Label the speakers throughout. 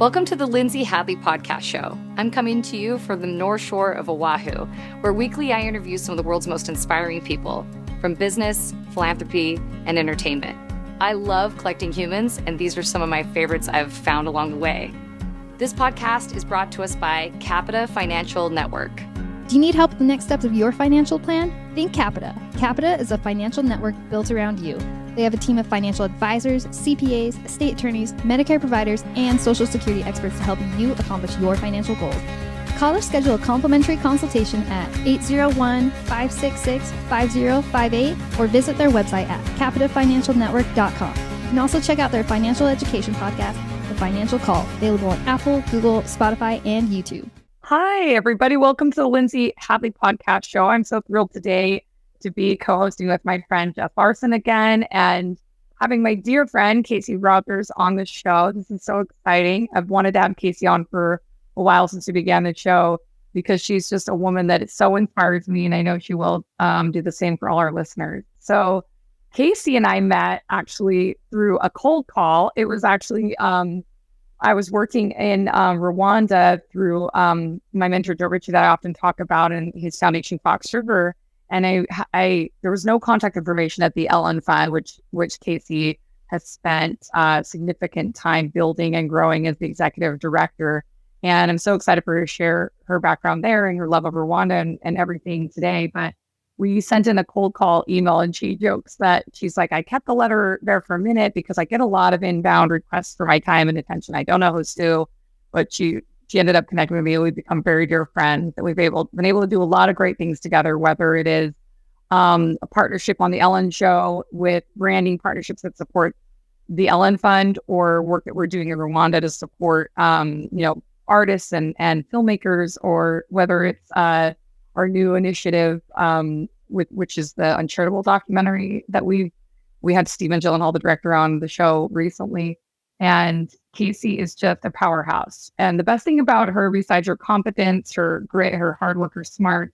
Speaker 1: Welcome to the Lindsay Hadley podcast show. I'm coming to you from the North Shore of Oahu, where weekly I interview some of the world's most inspiring people from business, philanthropy, and entertainment. I love collecting humans, and these are some of my favorites I've found along the way. This podcast is brought to us by Capita Financial Network.
Speaker 2: Do you need help with the next steps of your financial plan? Think Capita. Capita is a financial network built around you. They have a team of financial advisors, CPAs, estate attorneys, Medicare providers, and Social Security experts to help you accomplish your financial goals. Call or schedule a complimentary consultation at 801-566-5058 or visit their website at capitafinancialnetwork.com. You can also check out their financial education podcast, The Financial Call, available on Apple, Google, Spotify, and YouTube.
Speaker 3: Hi, everybody. Welcome to the Lindsay Hadley podcast show. I'm so thrilled today to be co-hosting with my friend Jess Larsen again and having my dear friend Casey Rogers on the show. This is so exciting. I've wanted to have Casey on for a while since we began the show because she's just a woman that so inspires me, and I know she will do the same for all our listeners. So Casey and I met actually through a cold call. It was actually I was working in Rwanda through my mentor Joe Ritchie that I often talk about, and his foundation Fox River. And I there was no contact information at the Ellen Fund, which Casey has spent significant time building and growing as the executive director. And I'm so excited for her to share her background there and her love of Rwanda and everything today. But we sent in a cold call email, and she jokes that she's like, I kept the letter there for a minute because I get a lot of inbound requests for my time and attention. I don't know who's to, but she ended up connecting with me. We've become very dear friends, and we've been able to do a lot of great things together, whether it is a partnership on the Ellen Show with branding partnerships that support the Ellen Fund, or work that we're doing in Rwanda to support, artists and filmmakers, or whether it's our new initiative, which is the Uncharitable documentary that we had Stephen Gyllenhaal, the director, on the show recently. And Casey is just a powerhouse. And the best thing about her, besides her competence, her grit, her hard work, her smart,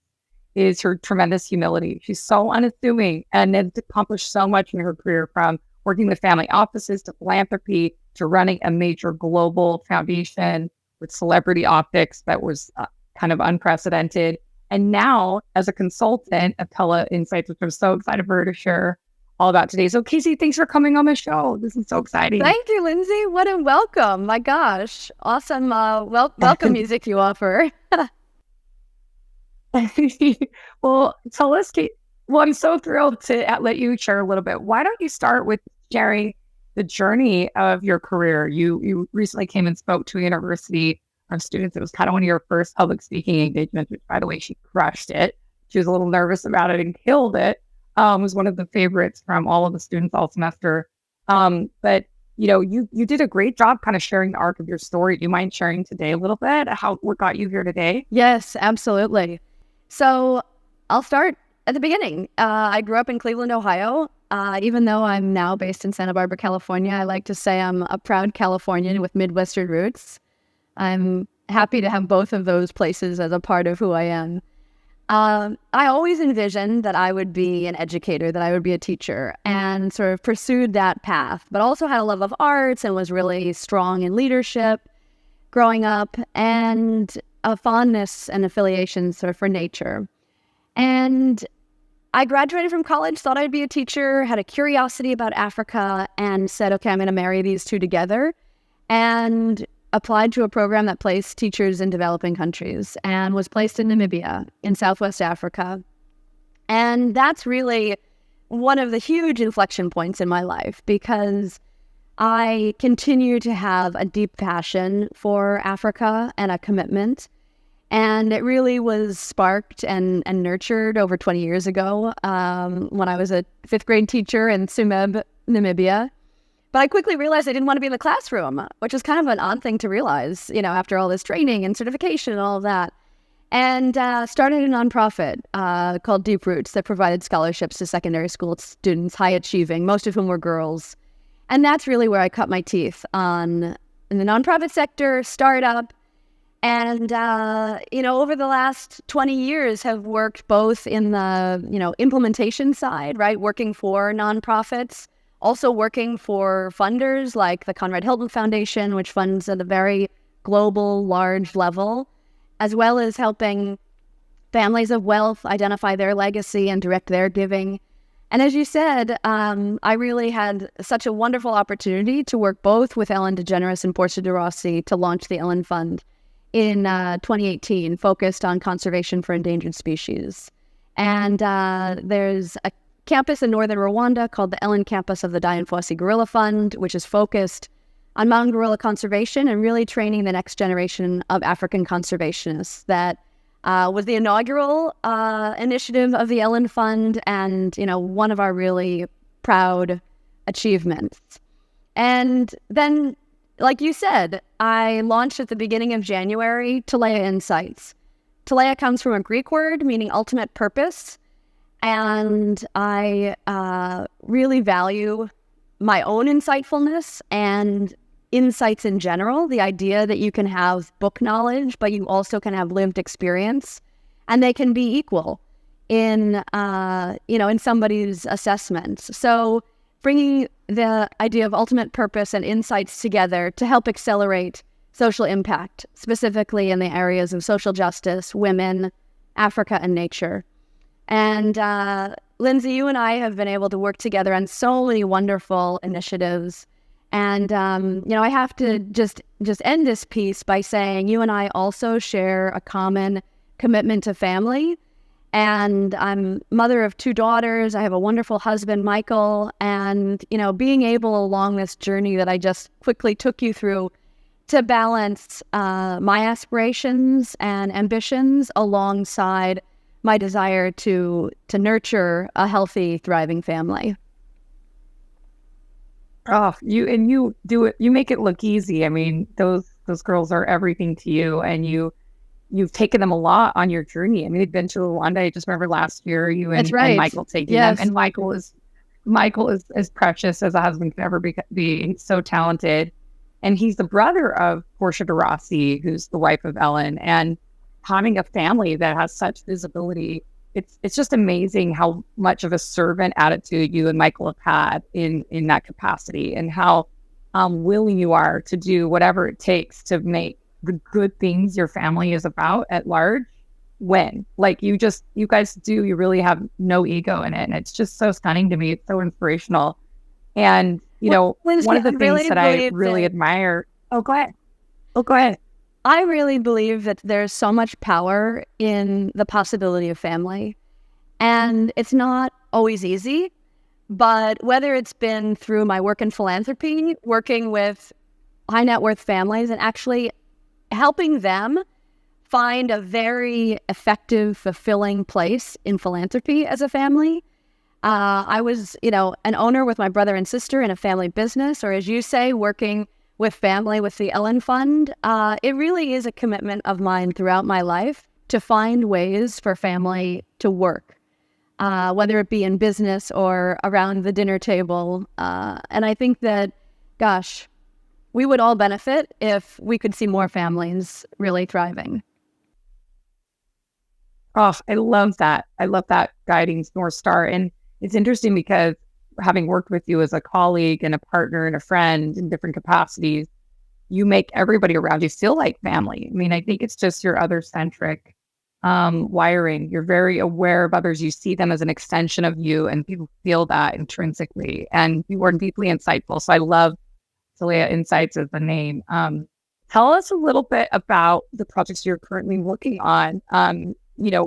Speaker 3: is her tremendous humility. She's so unassuming and has accomplished so much in her career, from working with family offices to philanthropy to running a major global foundation with celebrity optics that was kind of unprecedented. And now as a consultant of Telea Insights, which I'm so excited for her to share all about today. So Casey, thanks for coming on the show. This is so exciting.
Speaker 4: Thank you, Lindsay. What a welcome. My gosh. Awesome welcome music you offer.
Speaker 3: Well, tell us, Kate. Well, I'm so thrilled to let you share a little bit. Why don't you start with sharing the journey of your career? You recently came and spoke to a university of students. It was kind of one of your first public speaking engagements, which, by the way, she crushed it. She was a little nervous about it and killed it. Was one of the favorites from all of the students all semester. But you did a great job kind of sharing the arc of your story. Do you mind sharing today a little bit what got you here today?
Speaker 4: Yes, absolutely. So I'll start at the beginning. I grew up in Cleveland, Ohio. Even though I'm now based in Santa Barbara, California, I like to say I'm a proud Californian with Midwestern roots. I'm happy to have both of those places as a part of who I am. I always envisioned that I would be an educator, that I would be a teacher, and sort of pursued that path, but also had a love of arts and was really strong in leadership growing up, and a fondness and affiliation sort of for nature. And I graduated from college, thought I'd be a teacher, had a curiosity about Africa, and said, okay, I'm going to marry these two together, and applied to a program that placed teachers in developing countries, and was placed in Namibia in Southwest Africa. And that's really one of the huge inflection points in my life, because I continue to have a deep passion for Africa and a commitment. And it really was sparked and nurtured over 20 years ago when I was a fifth grade teacher in Tsumeb, Namibia. But I quickly realized I didn't want to be in the classroom, which is kind of an odd thing to realize, after all this training and certification and all of that. And started a nonprofit called Deep Roots that provided scholarships to secondary school students, high achieving, most of whom were girls. And that's really where I cut my teeth in the nonprofit sector, startup. And, over the last 20 years have worked both in the, implementation side, right, working for nonprofits, Also working for funders like the Conrad Hilton Foundation, which funds at a very global, large level, as well as helping families of wealth identify their legacy and direct their giving. And as you said, I really had such a wonderful opportunity to work both with Ellen DeGeneres and Portia de Rossi to launch the Ellen Fund in 2018, focused on conservation for endangered species. And there's a campus in northern Rwanda called the Ellen Campus of the Dian Fossey Gorilla Fund, which is focused on mountain gorilla conservation and really training the next generation of African conservationists. That was the inaugural initiative of the Ellen Fund, and one of our really proud achievements. And then, like you said, I launched at the beginning of January Telea Insights. Telea comes from a Greek word meaning ultimate purpose, and I really value my own insightfulness and insights in general, the idea that you can have book knowledge, but you also can have lived experience, and they can be equal in somebody's assessments. So bringing the idea of ultimate purpose and insights together to help accelerate social impact, specifically in the areas of social justice, women, Africa, and nature. And Lindsay, you and I have been able to work together on so many wonderful initiatives. And, I have to just end this piece by saying you and I also share a common commitment to family. And I'm mother of 2 daughters. I have a wonderful husband, Michael. And, being able along this journey that I just quickly took you through to balance my aspirations and ambitions alongside my desire to nurture a healthy, thriving family.
Speaker 3: Oh, you do it. You make it look easy. I mean, those girls are everything to you, and you've taken them a lot on your journey. I mean, they've been to Rwanda. I just remember last year you and,
Speaker 4: That's right.
Speaker 3: and Michael taking them. And Michael is as precious as a husband can ever be. He's so talented, and he's the brother of Portia de Rossi, who's the wife of Ellen, and having a family that has such visibility. It's just amazing how much of a servant attitude you and Michael have had in that capacity, and how willing you are to do whatever it takes to make the good things your family is about at large win. Like you guys do, you really have no ego in it. And it's just so stunning to me. It's so inspirational. And,
Speaker 4: Lindsay,
Speaker 3: one of the things that I really admire. Oh, go ahead.
Speaker 4: I really believe that there's so much power in the possibility of family. And it's not always easy, but whether it's been through my work in philanthropy, working with high net worth families and actually helping them find a very effective, fulfilling place in philanthropy as a family. I was, an owner with my brother and sister in a family business, or as you say, working with family with the Ellen Fund. It really is a commitment of mine throughout my life to find ways for family to work, whether it be in business or around the dinner table. And I think that, gosh, we would all benefit if we could see more families really thriving.
Speaker 3: Oh, I love that. I love that guiding North Star. And it's interesting because having worked with you as a colleague and a partner and a friend in different capacities, you make everybody around you feel like family. I mean, I think it's just your other-centric wiring. You're very aware of others. You see them as an extension of you, and people feel that intrinsically. And you are deeply insightful. So I love Telea Insights as the name. Tell us a little bit about the projects you're currently working on,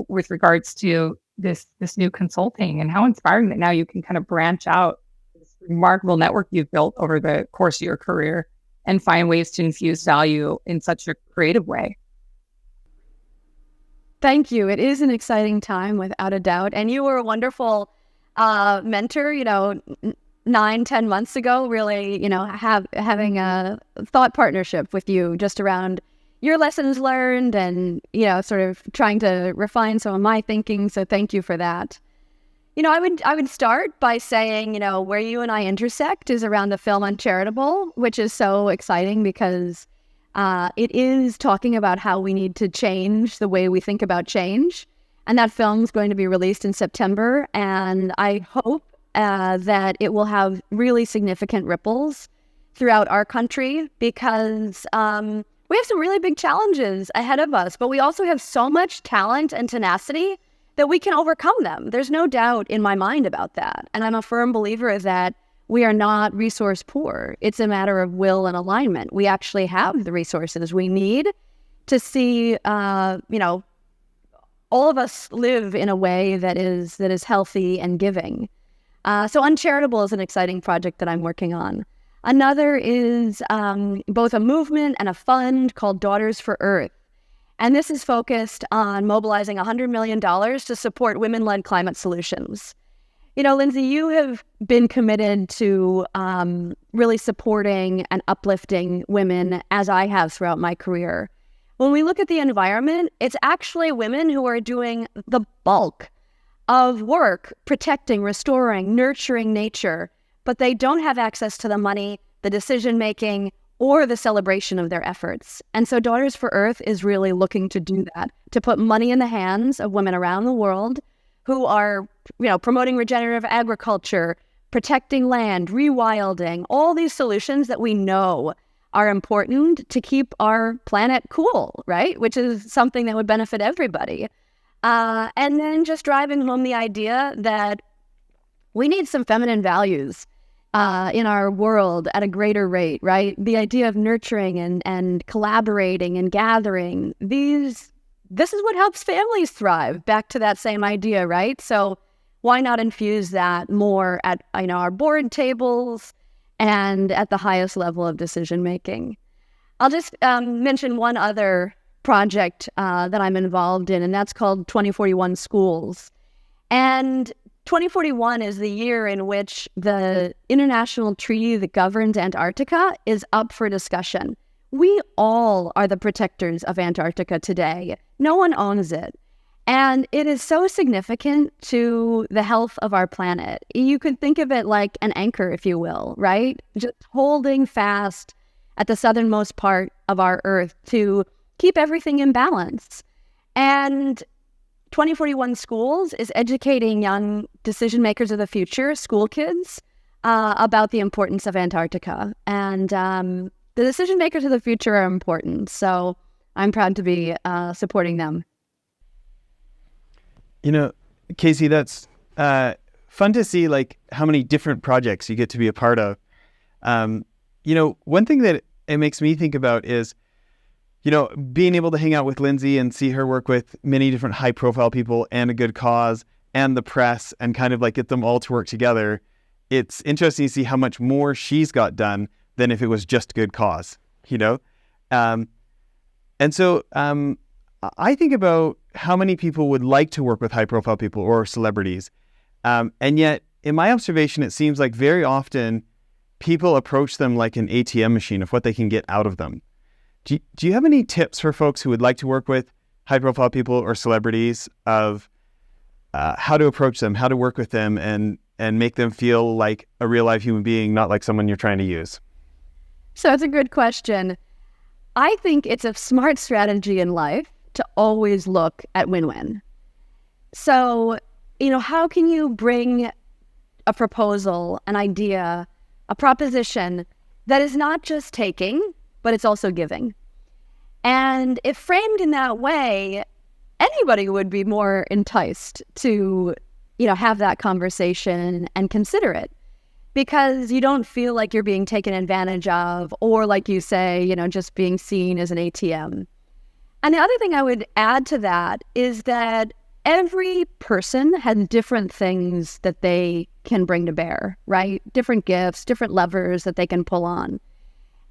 Speaker 3: with regards to this new consulting, and how inspiring that now you can kind of branch out this remarkable network you've built over the course of your career and find ways to infuse value in such a creative way.
Speaker 4: Thank you. It is an exciting time, without a doubt. And you were a wonderful mentor, 9-10 months ago, really, having a thought partnership with you just around your lessons learned and, sort of trying to refine some of my thinking. So thank you for that. I would start by saying, where you and I intersect is around the film Uncharitable, which is so exciting because it is talking about how we need to change the way we think about change. And that film is going to be released in September. And I hope that it will have really significant ripples throughout our country because we have some really big challenges ahead of us, but we also have so much talent and tenacity that we can overcome them. There's no doubt in my mind about that. And I'm a firm believer that we are not resource poor. It's a matter of will and alignment. We actually have the resources we need to see, all of us live in a way that is healthy and giving. So Uncharitable is an exciting project that I'm working on. Another is both a movement and a fund called Daughters for Earth. And this is focused on mobilizing $100 million to support women-led climate solutions. Lindsay, you have been committed to really supporting and uplifting women, as I have throughout my career. When we look at the environment, it's actually women who are doing the bulk of work, protecting, restoring, nurturing nature, but they don't have access to the money, the decision-making, or the celebration of their efforts. And so Daughters for Earth is really looking to do that, to put money in the hands of women around the world who are, promoting regenerative agriculture, protecting land, rewilding, all these solutions that we know are important to keep our planet cool, right? Which is something that would benefit everybody. And then just driving home the idea that we need some feminine values in our world at a greater rate, right? The idea of nurturing and collaborating and gathering, this is what helps families thrive. Back to that same idea, right? So why not infuse that more at our board tables and at the highest level of decision making? I'll just mention one other project that I'm involved in, and that's called 2041 Schools. And 2041 is the year in which the international treaty that governs Antarctica is up for discussion. We all are the protectors of Antarctica today. No one owns it. And it is so significant to the health of our planet. You could think of it like an anchor, if you will, right? Just holding fast at the southernmost part of our Earth to keep everything in balance. And 2041 Schools is educating young decision makers of the future, school kids, about the importance of Antarctica. And the decision makers of the future are important. So I'm proud to be supporting them.
Speaker 5: Casey, that's fun to see how many different projects you get to be a part of. One thing that it makes me think about is, being able to hang out with Lindsay and see her work with many different high profile people and a good cause and the press and kind of get them all to work together. It's interesting to see how much more she's got done than if it was just a good cause, And so I think about how many people would like to work with high profile people or celebrities. And yet in my observation, it seems like very often people approach them like an ATM machine of what they can get out of them. Do you have any tips for folks who would like to work with high-profile people or celebrities of how to approach them, how to work with them, and make them feel like a real live human being, not like someone you're trying to use?
Speaker 4: So it's a good question. I think it's a smart strategy in life to always look at win-win. So, how can you bring a proposal, an idea, a proposition that is not just taking, but it's also giving? And if framed in that way, anybody would be more enticed to, have that conversation and consider it, because you don't feel like you're being taken advantage of, or like you say, just being seen as an ATM. And the other thing I would add to that is that every person has different things that they can bring to bear, right? Different gifts, different levers that they can pull on.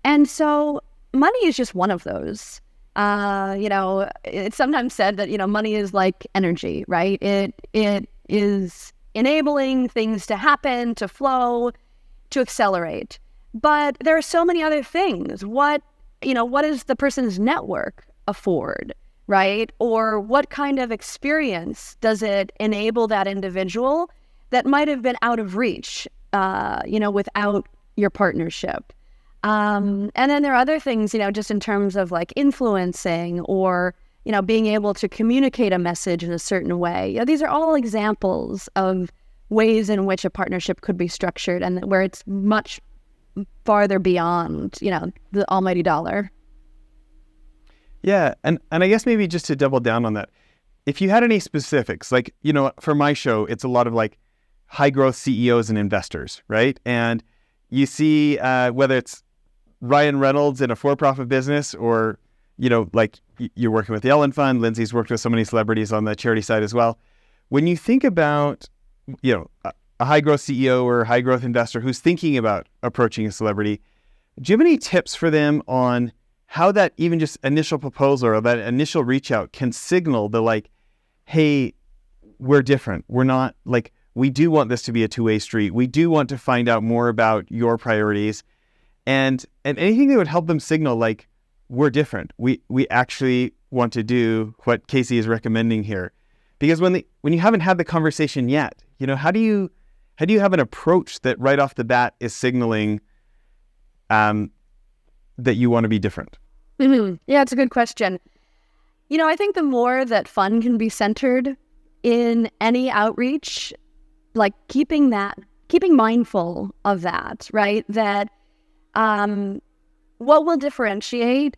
Speaker 4: And so money is just one of those. It's sometimes said that, money is like energy, right? It is enabling things to happen, to flow, to accelerate. But there are so many other things. What does the person's network afford, right? Or what kind of experience does it enable that individual that might have been out of reach, without your partnership? And then there are other things, just in terms of influencing or, being able to communicate a message in a certain way. These are all examples of ways in which a partnership could be structured and where it's much farther beyond, the almighty dollar.
Speaker 5: Yeah. And I guess maybe just to double down on that, if you had any specifics, like, for my show, it's a lot of like high growth CEOs and investors, right? And you see whether it's Ryan Reynolds in a for-profit business or, like you're working with the Ellen Fund, Lindsay's worked with so many celebrities on the charity side as well. When you think about, a high growth CEO or a high growth investor who's thinking about approaching a celebrity, do you have any tips for them on how that even just initial proposal or that initial reach out can signal the like, hey, we're different. We're not like, we do want this to be a two-way street. We do want to find out more about your priorities and anything that would help them signal like, we're different. We actually want to do what Casey is recommending here. Because when you haven't had the conversation yet, how do you have an approach that right off the bat is signaling that you want to be different?
Speaker 4: Mm-hmm. Yeah, it's a good question. I think the more that fun can be centered in any outreach, like keeping mindful of that, right? That what will differentiate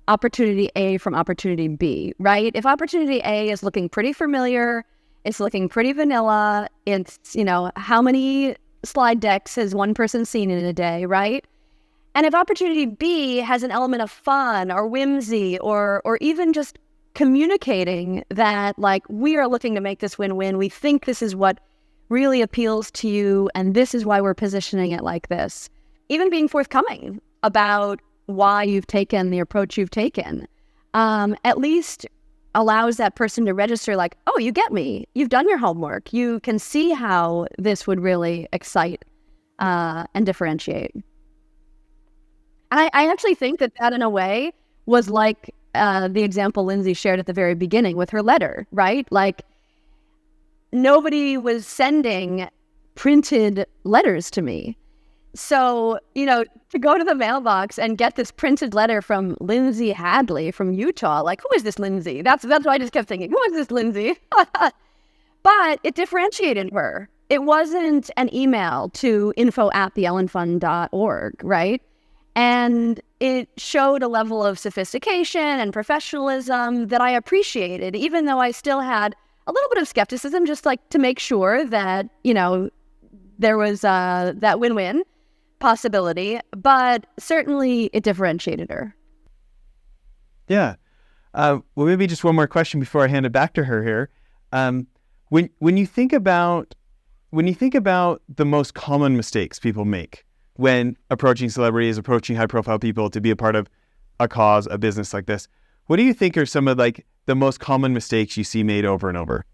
Speaker 4: opportunity A from opportunity B, right? If opportunity A is looking pretty familiar, it's looking pretty vanilla, it's, how many slide decks has one person seen in a day, right? And if opportunity B has an element of fun or whimsy or even just communicating that, like, we are looking to make this win-win, we think this is what really appeals to you, and this is why we're positioning it like this. Even being forthcoming about why you've taken the approach you've taken, at least allows that person to register like, oh, you get me. You've done your homework. You can see how this would really excite and differentiate. I actually think that in a way was like the example Lindsay shared at the very beginning with her letter, right? Like, nobody was sending printed letters to me. So, to go to the mailbox and get this printed letter from Lindsay Hadley from Utah, like, who is this Lindsay? That's what I just kept thinking. Who is this Lindsay? But it differentiated her. It wasn't an email to info@theellenfund.org, right? And it showed a level of sophistication and professionalism that I appreciated, even though I still had a little bit of skepticism, just like to make sure that, there was that win-win possibility, but certainly it differentiated her.
Speaker 5: Yeah. Well, maybe just one more question before I hand it back to her here. When you think about the most common mistakes people make when approaching celebrities, approaching high-profile people to be a part of a cause, a business like this, what do you think are some of like the most common mistakes you see made over and over?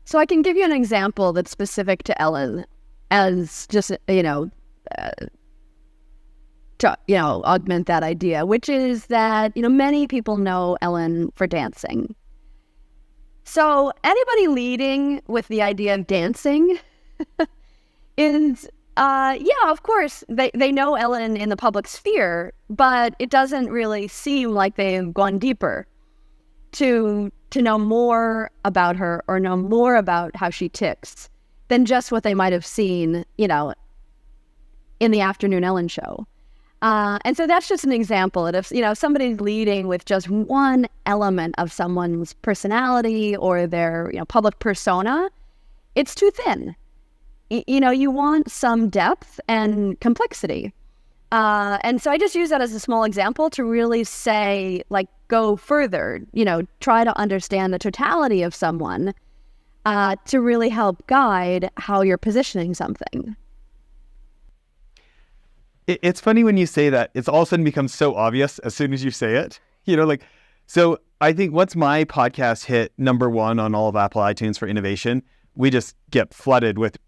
Speaker 4: So I can give you an example that's specific to Ellen, as just to augment that idea, which is that many people know Ellen for dancing. So anybody leading with the idea of dancing is of course they know Ellen in the public sphere, but it doesn't really seem like they've gone deeper to know more about her or know more about how she ticks than just what they might have seen, in the afternoon Ellen show. And so that's just an example. If somebody's leading with just one element of someone's personality or their public persona, it's too thin. You want some depth and complexity. And so I just use that as a small example to really say, like, go further, try to understand the totality of someone to really help guide how you're positioning something.
Speaker 5: It's funny when you say that, it's all of a sudden becomes so obvious as soon as you say it, so I think once my podcast hit #1 on all of Apple iTunes for innovation, we just get flooded with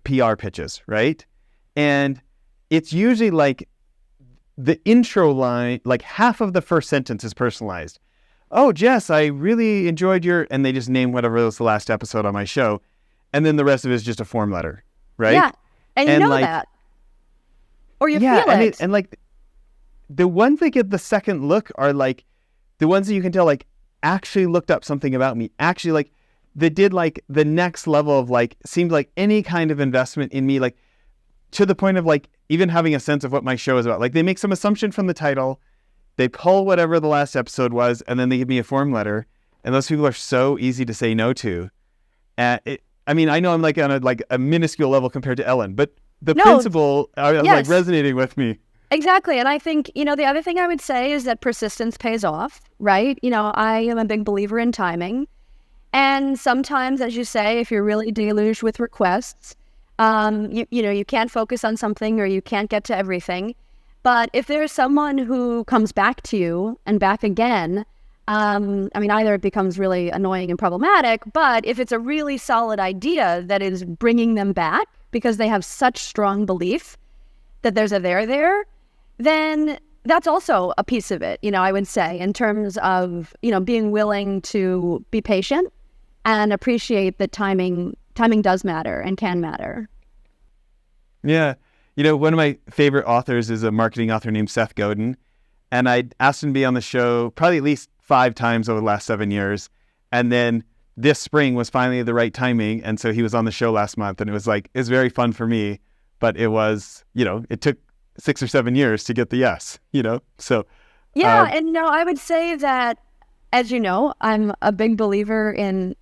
Speaker 5: PR pitches, right? And it's usually like the intro line, like half of the first sentence is personalized. Oh, Jess, I really enjoyed and they just name whatever was the last episode on my show. And then the rest of it is just a form letter, right?
Speaker 4: Yeah, and you know that. Or you feel it.
Speaker 5: And like the ones that get the second look are like the ones that you can tell like actually looked up something about me. Actually, like that did like the next level of like, seemed like any kind of investment in me, like to the point of like even having a sense of what my show is about. Like they make some assumption from the title, they pull whatever the last episode was, and then they give me a form letter. And those people are so easy to say no to. I mean, I know I'm like on a minuscule level compared to Ellen, but the principle are like resonating with me.
Speaker 4: Exactly. And I think, the other thing I would say is that persistence pays off, right? I am a big believer in timing. And sometimes, as you say, if you're really deluged with requests, you can't focus on something or you can't get to everything. But if there's someone who comes back to you and back again, either it becomes really annoying and problematic, but if it's a really solid idea that is bringing them back because they have such strong belief that there's a there, then that's also a piece of it, I would say, in terms of, being willing to be patient and appreciate that timing does matter and can matter.
Speaker 5: Yeah. One of my favorite authors is a marketing author named Seth Godin. And I asked him to be on the show probably at least 5 times over the last 7 years. And then this spring was finally the right timing. And so he was on the show last month, and it was very fun for me, but it was, it took 6 or 7 years to get the yes, so.
Speaker 4: Yeah. And I would say that, as you know, I'm a big believer in,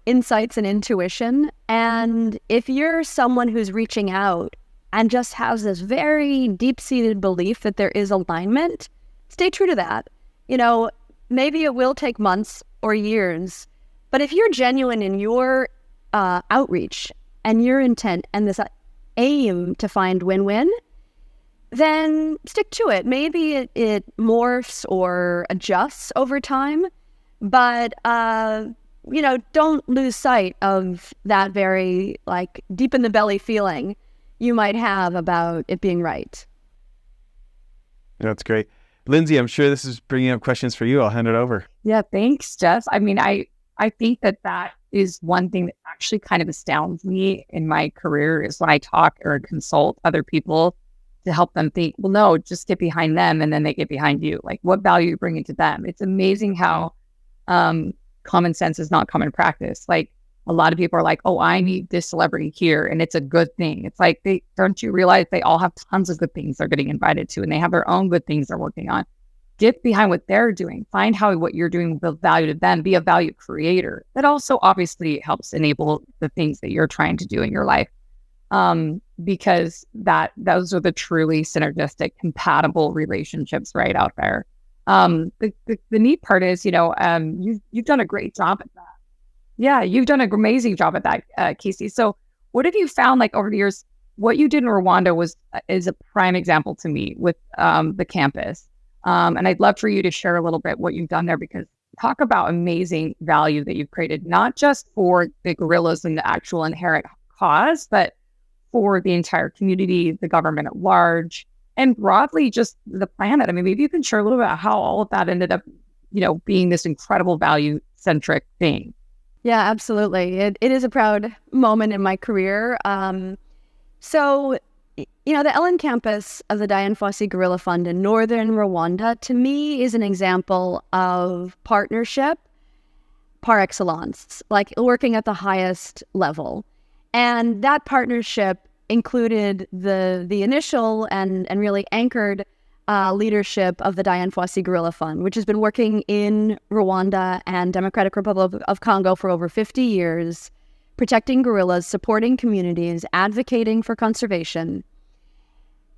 Speaker 4: insights and intuition. And if you're someone who's reaching out and just has this very deep-seated belief that there is alignment, stay true to that. Maybe it will take months or years, but if you're genuine in your outreach and your intent and this aim to find win-win, then stick to it. Maybe it morphs or adjusts over time, but don't lose sight of that very deep in the belly feeling you might have about it being right.
Speaker 5: That's great. Lindsay, I'm sure this is bringing up questions for you. I'll hand it over.
Speaker 3: Yeah, thanks, Jess. I mean, I think that is one thing that actually kind of astounds me in my career is when I talk or consult other people to help them think, well, no, just get behind them and then they get behind you. Like, what value you bring into them? It's amazing how common sense is not common practice. Like, a lot of people are like, oh, I need this celebrity here, and it's a good thing. It's like, don't you realize they all have tons of good things they're getting invited to, and they have their own good things they're working on. Get behind what they're doing. Find how what you're doing will build value to them. Be a value creator. That also obviously helps enable the things that you're trying to do in your life, because those are the truly synergistic, compatible relationships right out there. The neat part is, you've done a great job at that. Yeah, you've done an amazing job at that, Casey. So what have you found over the years? What you did in Rwanda is a prime example to me with the campus. And I'd love for you to share a little bit what you've done there, because talk about amazing value that you've created, not just for the gorillas and the actual inherent cause, but for the entire community, the government at large, and broadly just the planet. I mean, maybe you can share a little bit about how all of that ended up, being this incredible value-centric thing.
Speaker 4: Yeah, absolutely. It is a proud moment in my career. So, the Ellen campus of the Dian Fossey Gorilla Fund in northern Rwanda, to me, is an example of partnership par excellence, like working at the highest level. And that partnership included the initial and really anchored leadership of the Dian Fossey Gorilla Fund, which has been working in Rwanda and Democratic Republic of Congo for over 50 years, protecting gorillas, supporting communities, advocating for conservation.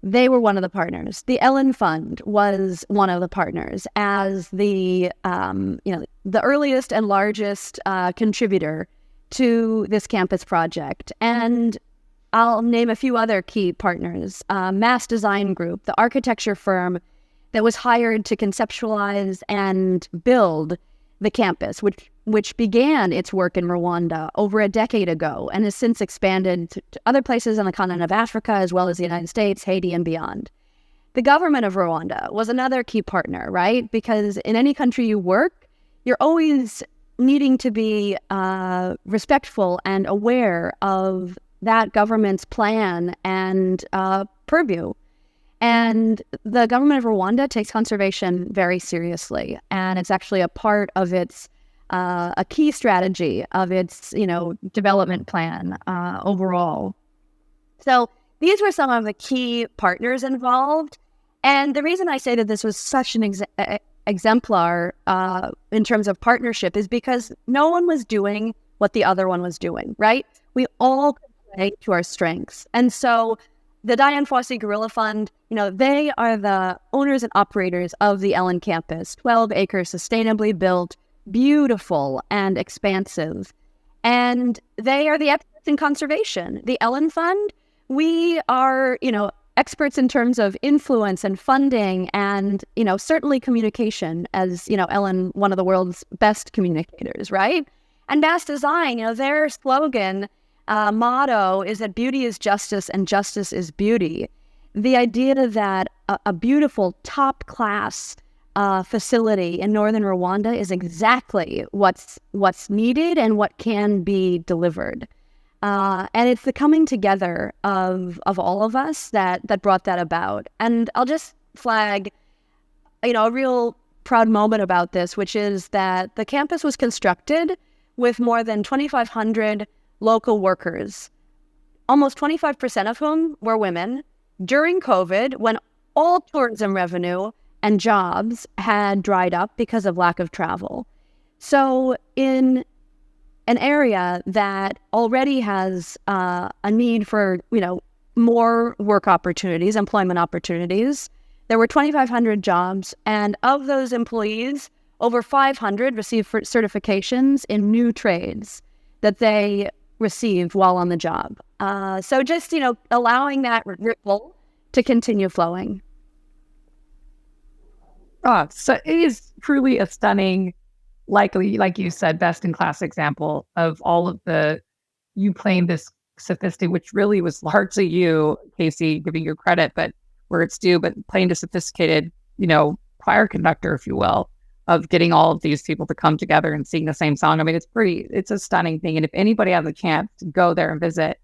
Speaker 4: They were one of the partners. The Ellen Fund was one of the partners as the earliest and largest contributor to this campus project. And I'll name a few other key partners. Mass Design Group, the architecture firm that was hired to conceptualize and build the campus, which began its work in Rwanda over a decade ago and has since expanded to other places on the continent of Africa, as well as the United States, Haiti, and beyond. The government of Rwanda was another key partner, right? Because in any country you work, you're always needing to be respectful and aware of that government's plan and purview. And the government of Rwanda takes conservation very seriously. And it's actually a part of its a key strategy of its, development plan overall. So these were some of the key partners involved. And the reason I say that this was such an exemplar in terms of partnership is because no one was doing what the other one was doing, right? We all could play to our strengths. And so the Dian Fossey Gorilla Fund, they are the owners and operators of the Ellen campus, 12 acres, sustainably built, beautiful and expansive. And they are the experts in conservation. The Ellen Fund, we are, experts in terms of influence and funding and, certainly communication as, Ellen, one of the world's best communicators, right? And Mass Design, their slogan, motto is that beauty is justice and justice is beauty. The idea that a beautiful top-class facility in northern Rwanda is exactly what's needed and what can be delivered. And it's the coming together of all of us that brought that about. And I'll just flag, a real proud moment about this, which is that the campus was constructed with more than 2,500 local workers, almost 25% of whom were women, during COVID, when all tourism revenue and jobs had dried up because of lack of travel. So in an area that already has a need for, more work opportunities, employment opportunities, there were 2,500 jobs, and of those employees, over 500 received certifications in new trades that they received while on the job. So just, allowing that ripple to continue flowing.
Speaker 3: Oh, so it is truly a stunning, likely, like you said, best-in-class example of all of you playing this sophisticated, which really was largely you, Casey, giving you credit, but where it's due, but playing the sophisticated, choir conductor, if you will, of getting all of these people to come together and sing the same song. I mean, it's a stunning thing. And if anybody has a chance to go there and visit,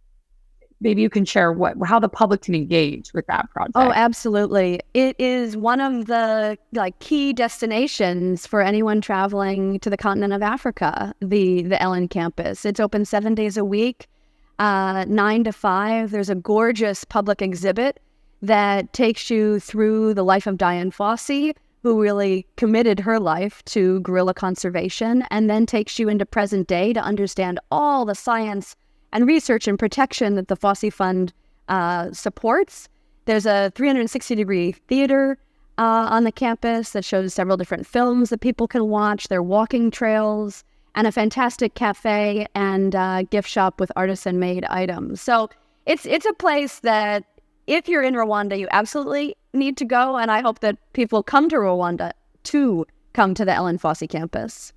Speaker 3: maybe you can share how the public can engage with that project.
Speaker 4: Oh, absolutely. It is one of the key destinations for anyone traveling to the continent of Africa, the Ellen campus. It's open 7 days a week, 9 to 5. There's a gorgeous public exhibit that takes you through the life of Dian Fossey, who really committed her life to gorilla conservation, and then takes you into present day to understand all the science and research and protection that the Fossey Fund supports. There's a 360-degree theater on the campus that shows several different films that people can watch. There are walking trails and a fantastic cafe and gift shop with artisan-made items. So it's a place that if you're in Rwanda, you absolutely need to go. And I hope that people come to Rwanda to come to the Ellen Fossey campus.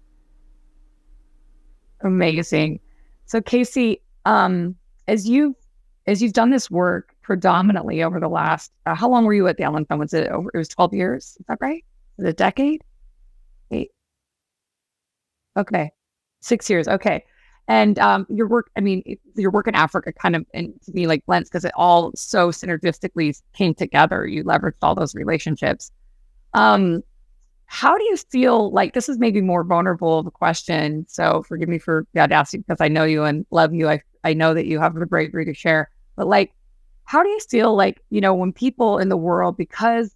Speaker 3: Amazing. So Casey, as you've done this work predominantly over the last, how long were you at the Ellen Fund? It was 12 years? Is that right? Was it a decade? 8? Okay. 6 years. Okay. And your work in Africa kind of, and to me, blends because it all so synergistically came together. You leveraged all those relationships. How do you feel this is maybe more vulnerable of a question? So forgive me for the audacity because I know you and love you. I know that you have a bravery to share, but how do you feel when people in the world, because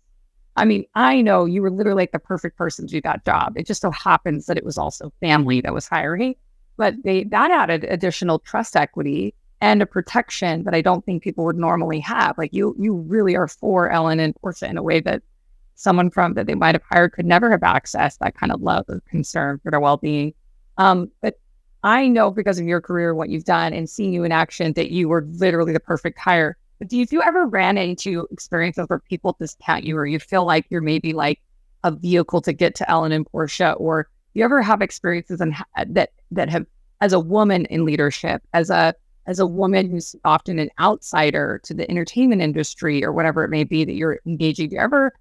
Speaker 3: I know you were literally the perfect person to do that job. It just so happens that it was also family that was hiring. But that added additional trust equity and a protection that I don't think people would normally have. You really are for Ellen and Portia in a way that someone that they might have hired could never have accessed that kind of love or concern for their well-being. But I know because of your career, what you've done and seeing you in action, that you were literally the perfect hire. But if you ever ran into experiences where people discount you or you feel like you're maybe a vehicle to get to Ellen and Portia, or you ever have experiences that have, as a woman in leadership, as a woman who's often an outsider to the entertainment industry or whatever it may be that you're engaging, do you ever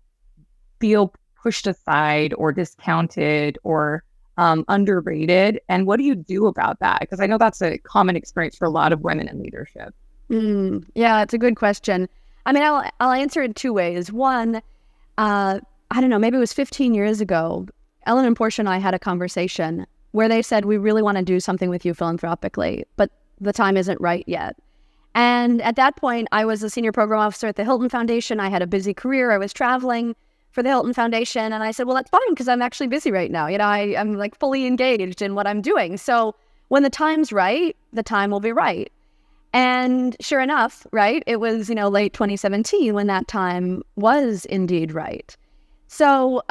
Speaker 3: feel pushed aside or discounted or underrated? And what do you do about that? Because I know that's a common experience for a lot of women in leadership.
Speaker 4: Yeah, it's a good question. I'll answer it 2 ways. One, I don't know, maybe it was 15 years ago, Ellen and Portia and I had a conversation where they said, we really want to do something with you philanthropically, but the time isn't right yet. And at that point, I was a senior program officer at the Hilton Foundation. I had a busy career. I was traveling for the Hilton Foundation. And I said, well, that's fine because I'm actually busy right now. I'm like fully engaged in what I'm doing. So when the time's right, the time will be right. And sure enough, right, it was, late 2017 when that time was indeed right. So,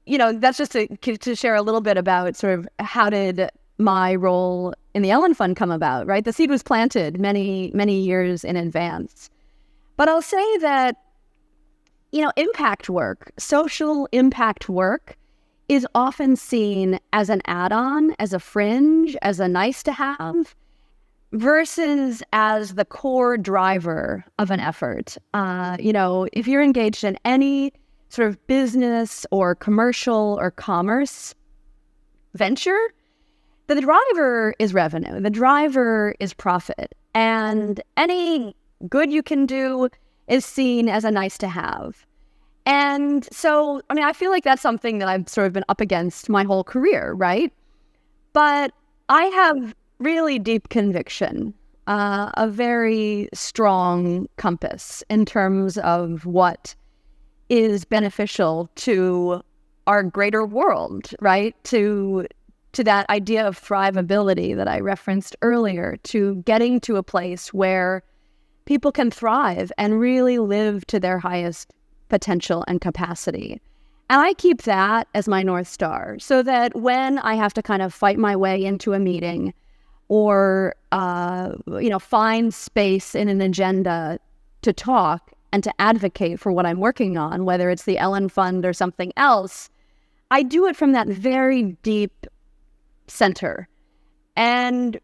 Speaker 4: that's just to share a little bit about sort of how did my role in the Ellen Fund come about, right? The seed was planted many, many years in advance. But I'll say that, impact work, social impact work is often seen as an add-on, as a fringe, as a nice to have, versus as the core driver of an effort. If you're engaged in any sort of business or commercial or commerce venture, the driver is revenue. The driver is profit. And any good you can do is seen as a nice to have. And so, I feel like that's something that I've sort of been up against my whole career, right? But I have really deep conviction, a very strong compass in terms of what is beneficial to our greater world, right? To that idea of thrivability that I referenced earlier, to getting to a place where people can thrive and really live to their highest potential and capacity. And I keep that as my North Star so that when I have to kind of fight my way into a meeting or, find space in an agenda to talk and to advocate for what I'm working on, whether it's the Ellen Fund or something else, I do it from that very deep center. And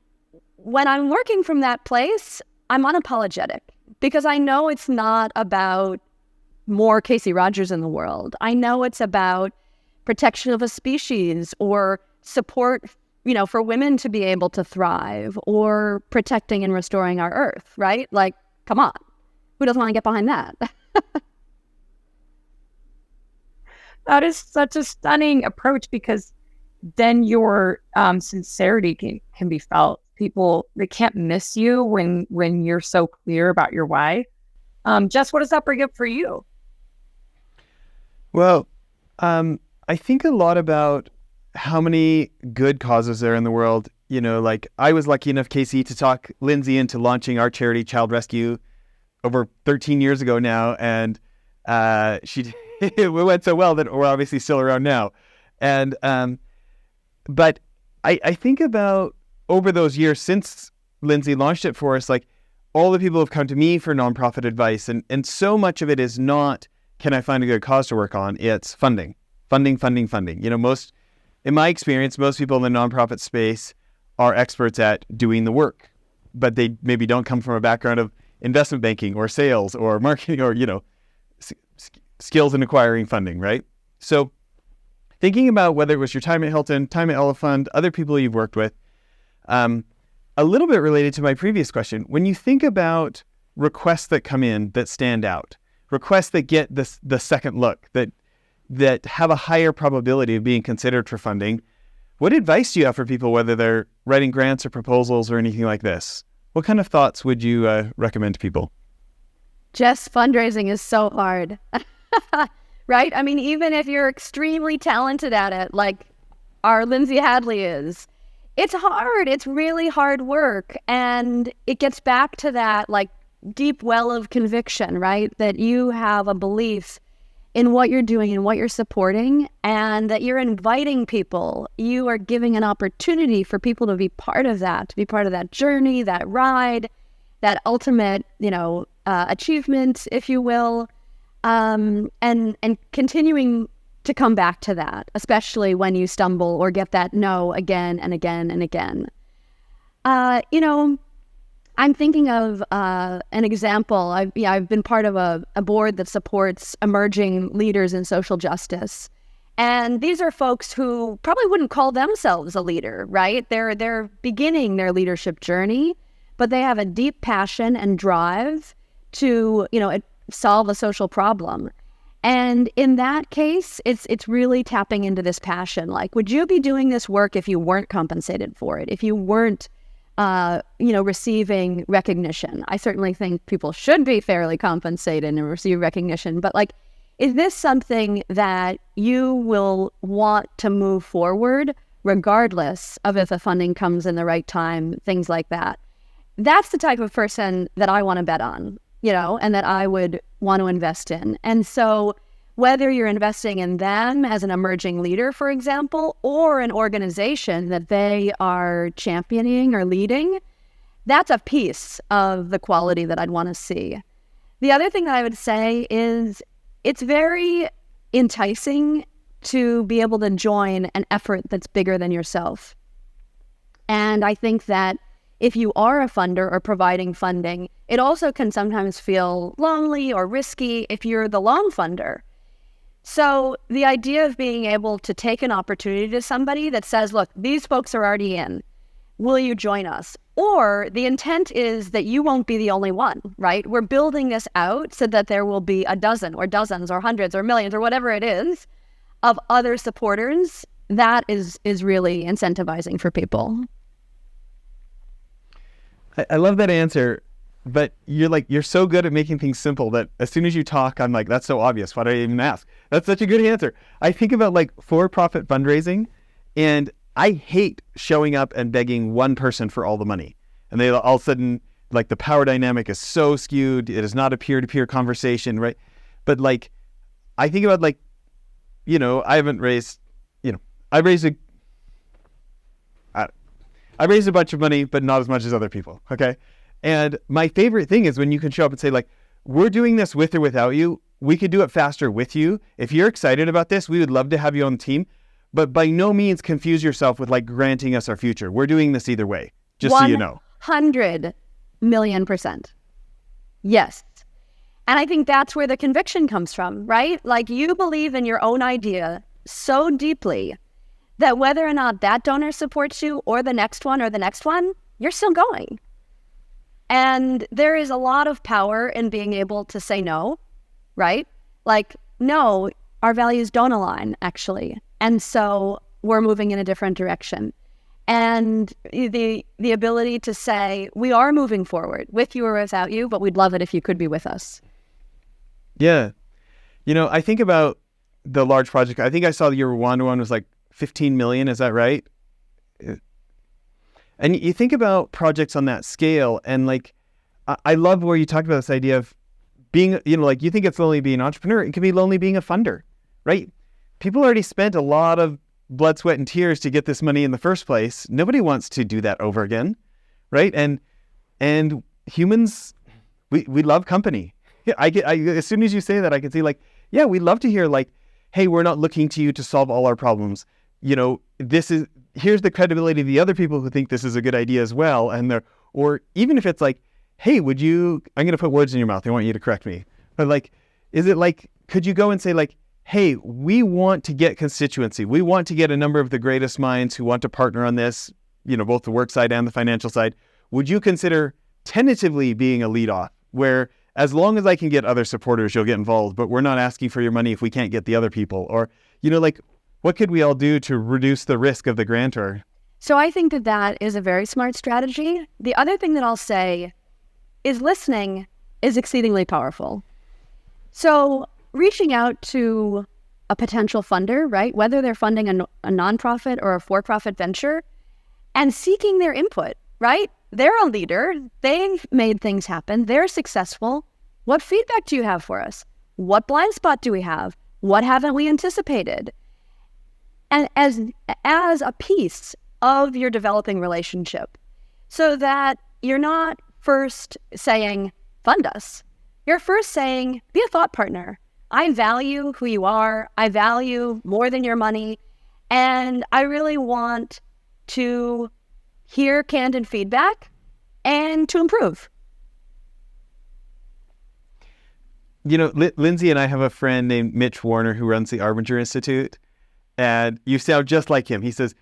Speaker 4: when I'm working from that place, I'm unapologetic because I know it's not about more Casey Rogers in the world. I know it's about protection of a species or support, for women to be able to thrive or protecting and restoring our earth, right? Like, come on. Who doesn't want to get behind that?
Speaker 3: That is such a stunning approach because then your sincerity can be felt. People, they can't miss you when you're so clear about your why. Jess, what does that bring up for you?
Speaker 5: Well, I think a lot about how many good causes there are in the world. Like I was lucky enough, Casey, to talk Lindsay into launching our charity, Child Rescue, over 13 years ago now. And it went so well that we're obviously still around now. And but I think about over those years since Lindsay launched it for us, like all the people have come to me for nonprofit advice. And so much of it is not, can I find a good cause to work on? It's funding. In my experience, most people in the nonprofit space are experts at doing the work, but they maybe don't come from a background of investment banking or sales or marketing or, skills in acquiring funding, right? So thinking about whether it was your time at Hilton, time at Ella Fund, other people you've worked with, a little bit related to my previous question, when you think about requests that come in that stand out, requests that get the second look, that have a higher probability of being considered for funding, what advice do you have for people, whether they're writing grants or proposals or anything like this? What kind of thoughts would you recommend to people?
Speaker 4: Jess, fundraising is so hard, right? Even if you're extremely talented at it, like our Lindsay Hadley is, it's hard. It's really hard work. And it gets back to that like deep well of conviction, right? That you have a belief in what you're doing and what you're supporting, and that you're inviting people. You are giving an opportunity for people to be part of that, journey, that ride, that ultimate, achievement, if you will, and continuing to come back to that, especially when you stumble or get that no again and again and again. I'm thinking of an example. I've been part of a board that supports emerging leaders in social justice. And these are folks who probably wouldn't call themselves a leader, right? They're beginning their leadership journey, but they have a deep passion and drive to, solve a social problem. And in that case, it's really tapping into this passion. Like, would you be doing this work if you weren't compensated for it? If you weren't, receiving recognition? I certainly think people should be fairly compensated and receive recognition. But like, is this something that you will want to move forward regardless of if the funding comes in the right time, things like that? That's the type of person that I want to bet on, and that I would want to invest in. And so whether you're investing in them as an emerging leader, for example, or an organization that they are championing or leading, that's a piece of the quality that I'd want to see. The other thing that I would say is it's very enticing to be able to join an effort that's bigger than yourself. And I think that if you are a funder or providing funding, it also can sometimes feel lonely or risky if you're the lone funder. So the idea of being able to take an opportunity to somebody that says, look, these folks are already in, will you join us? Or the intent is that you won't be the only one, right? We're building this out so that there will be a dozen or dozens or hundreds or millions or whatever it is of other supporters. That is really incentivizing for people.
Speaker 5: I love that answer, but you're so good at making things simple that as soon as you talk, I'm like, that's so obvious. Why do I even ask? That's such a good answer. I think about like for-profit fundraising, and I hate showing up and begging one person for all the money. And they all of a sudden, like, the power dynamic is so skewed. It is not a peer-to-peer conversation, right? But like, I think about like, I haven't raised, I raised a bunch of money, but not as much as other people. Okay. And my favorite thing is when you can show up and say, like, we're doing this with or without you. We could do it faster with you. If you're excited about this, we would love to have you on the team, but by no means confuse yourself with like granting us our future. We're doing this either way, just so you know.
Speaker 4: 100 million %. Yes. And I think that's where the conviction comes from, right? Like, you believe in your own idea so deeply that whether or not that donor supports you or the next one, you're still going. And there is a lot of power in being able to say no, right? Like, no, our values don't align, actually. And so we're moving in a different direction. And the ability to say, we are moving forward with you or without you, but we'd love it if you could be with us.
Speaker 5: Yeah. I think about the large project. I think I saw your Rwanda one was like 15 million. Is that right? And you think about projects on that scale, and like, I love where you talked about this idea of being, like, you think it's lonely being an entrepreneur. It can be lonely being a funder, right? People already spent a lot of blood, sweat, and tears to get this money in the first place. Nobody wants to do that over again, right? And humans, we love company. As soon as you say that, I can see like, yeah, we love to hear like, hey, we're not looking to you to solve all our problems. Here's the credibility of the other people who think this is a good idea as well. Or even if it's like, hey, I'm going to put words in your mouth. I want you to correct me. But like, is it like, could you go and say like, hey, we want to get constituency. We want to get a number of the greatest minds who want to partner on this, both the work side and the financial side. Would you consider tentatively being a lead off where as long as I can get other supporters, you'll get involved, but we're not asking for your money if we can't get the other people? Or, like, what could we all do to reduce the risk of the grantor?
Speaker 4: So I think that is a very smart strategy. The other thing that I'll say is listening is exceedingly powerful. So reaching out to a potential funder, right, whether they're funding a nonprofit or a for-profit venture, and seeking their input, right? They're a leader. They've made things happen. They're successful. What feedback do you have for us? What blind spot do we have? What haven't we anticipated? And as a piece of your developing relationship, so that you're not first saying, fund us. You're first saying, be a thought partner. I value who you are. I value more than your money. And I really want to hear candid feedback and to improve.
Speaker 5: Lindsay and I have a friend named Mitch Warner who runs the Arbinger Institute. And you sound just like him. He says,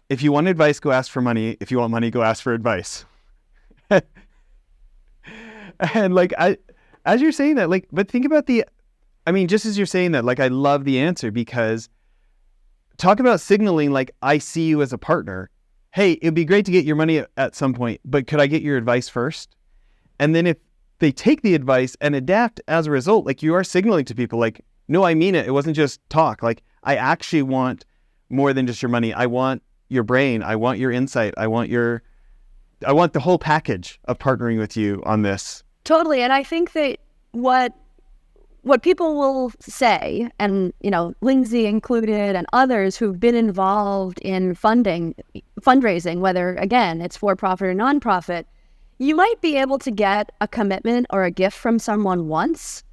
Speaker 5: if you want advice, go ask for money. If you want money, go ask for advice. And like, as you're saying that, like, but think about I mean, just as you're saying that, like, I love the answer, because talk about signaling, like, I see you as a partner. Hey, it'd be great to get your money at some point, but could I get your advice first? And then if they take the advice and adapt as a result, like, you are signaling to people, like, no, I mean it. It wasn't just talk. Like, I actually want more than just your money. I want your brain. I want your insight. I want the whole package of partnering with you on this.
Speaker 4: Totally. And I think that what people will say, and, Lindsay included and others who've been involved in fundraising, whether, again, it's for-profit or nonprofit, you might be able to get a commitment or a gift from someone once,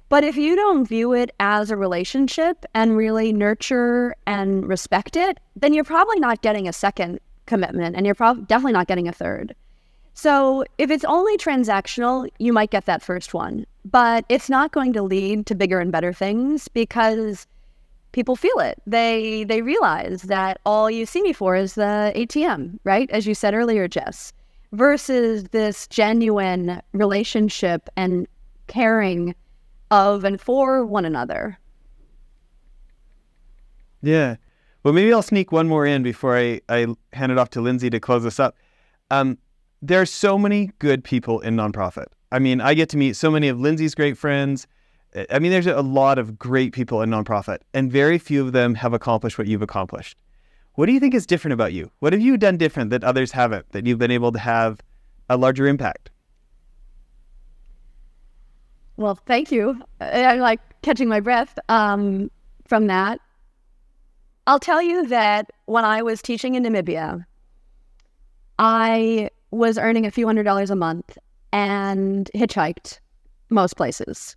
Speaker 4: but if you don't view it as a relationship and really nurture and respect it, then you're probably not getting a second commitment, and you're definitely not getting a third. So if it's only transactional, you might get that first one, but it's not going to lead to bigger and better things, because people feel it. They realize that all you see me for is the ATM, right? As you said earlier, Jess, versus this genuine relationship and caring of and for one another.
Speaker 5: Yeah. Well, maybe I'll sneak one more in before I hand it off to Lindsay to close this up. There are so many good people in nonprofit. I mean, I get to meet so many of Lindsay's great friends. I mean, there's a lot of great people in nonprofit, and very few of them have accomplished what you've accomplished. What do you think is different about you? What have you done different that others haven't, that you've been able to have a larger impact?
Speaker 4: Well, thank you. I'm like catching my breath from that. I'll tell you that when I was teaching in Namibia, I was earning a few $100s a month and hitchhiked most places,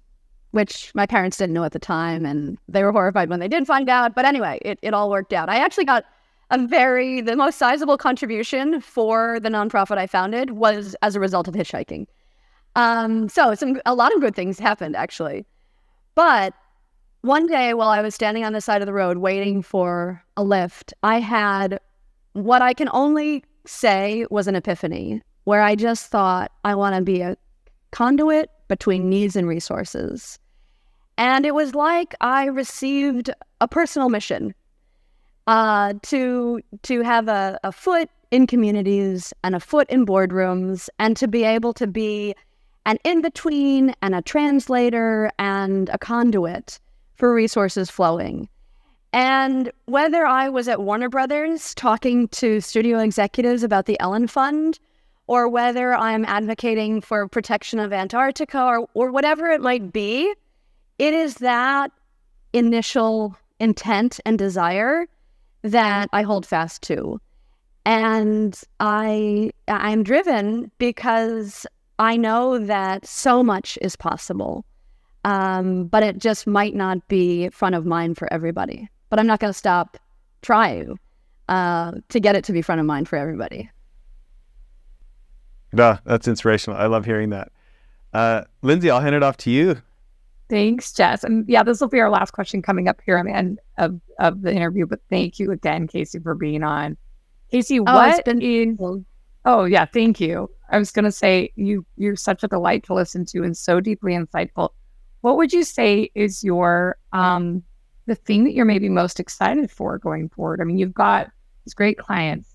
Speaker 4: which my parents didn't know at the time, and they were horrified when they did find out. But anyway, it all worked out. I actually got the most sizable contribution for the nonprofit I founded was as a result of hitchhiking. So a lot of good things happened, actually. But one day while I was standing on the side of the road waiting for a lift, I had what I can only say was an epiphany, where I just thought, I want to be a conduit between needs and resources. And it was like I received a personal mission to have a foot in communities and a foot in boardrooms, and to be able to be an in-between and a translator and a conduit for resources flowing. And whether I was at Warner Brothers talking to studio executives about the Ellen Fund, or whether I'm advocating for protection of Antarctica, or whatever it might be, it is that initial intent and desire that I hold fast to. And I'm driven because I know that so much is possible, but it just might not be front of mind for everybody. But I'm not going to stop trying to get it to be front of mind for everybody.
Speaker 5: Yeah, that's inspirational. I love hearing that. Lindsay, I'll hand it off to you.
Speaker 3: Thanks, Jess. And yeah, this will be our last question coming up here on the end of the interview. But thank you again, Casey, for being on. Casey, Oh, yeah, thank you. I was going to say, you're such a delight to listen to and so deeply insightful. What would you say is your the thing that you're maybe most excited for going forward? I mean, you've got these great clients,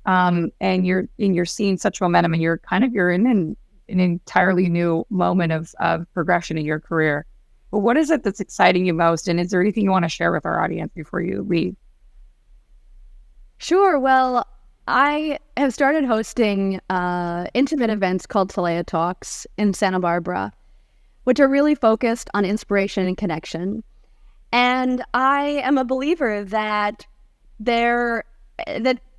Speaker 3: and you're seeing such momentum, and you're in an entirely new moment of progression in your career. But what is it that's exciting you most? And is there anything you want to share with our audience before you leave?
Speaker 4: Sure. Well, I have started hosting intimate events called Telea Talks in Santa Barbara, which are really focused on inspiration and connection. And I am a believer that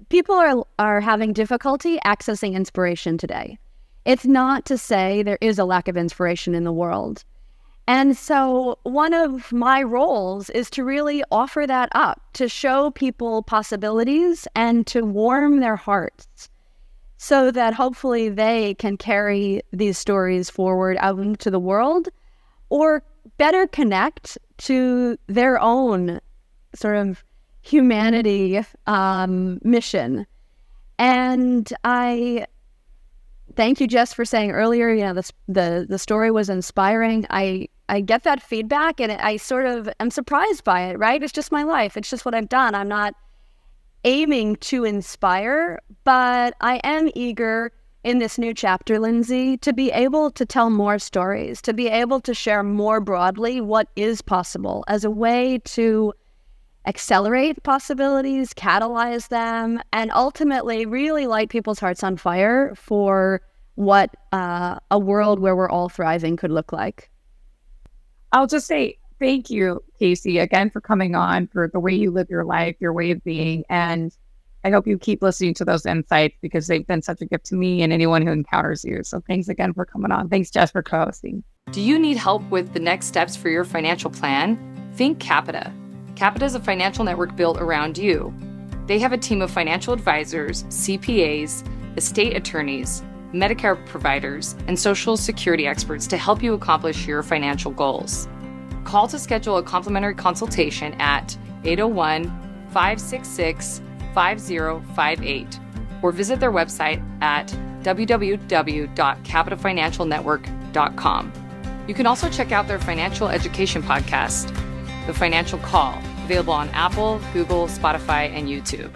Speaker 4: people are having difficulty accessing inspiration today. It's not to say there is a lack of inspiration in the world. And so one of my roles is to really offer that up, to show people possibilities and to warm their hearts so that hopefully they can carry these stories forward out into the world, or better connect to their own sort of humanity mission. And I thank you, Jess, for saying earlier, the story was inspiring. get that feedback, and I sort of am surprised by it, right? It's just my life. It's just what I've done. I'm not aiming to inspire, but I am eager in this new chapter, Lindsay, to be able to tell more stories, to be able to share more broadly what is possible as a way to accelerate possibilities, catalyze them, and ultimately really light people's hearts on fire for what a world where we're all thriving could look like.
Speaker 3: I'll just say thank you, Casey, again for coming on, for the way you live your life, your way of being. And I hope you keep listening to those insights because they've been such a gift to me and anyone who encounters you. So thanks again for coming on. Thanks, Jess, for co-hosting.
Speaker 1: Do you need help with the next steps for your financial plan? Think Capita. Capita is a financial network built around you. They have a team of financial advisors, CPAs, estate attorneys, Medicare providers, and Social Security experts to help you accomplish your financial goals. Call to schedule a complimentary consultation at 801-566-5058 or visit their website at www.capitafinancialnetwork.com. You can also check out their financial education podcast, The Financial Call, available on Apple, Google, Spotify, and YouTube.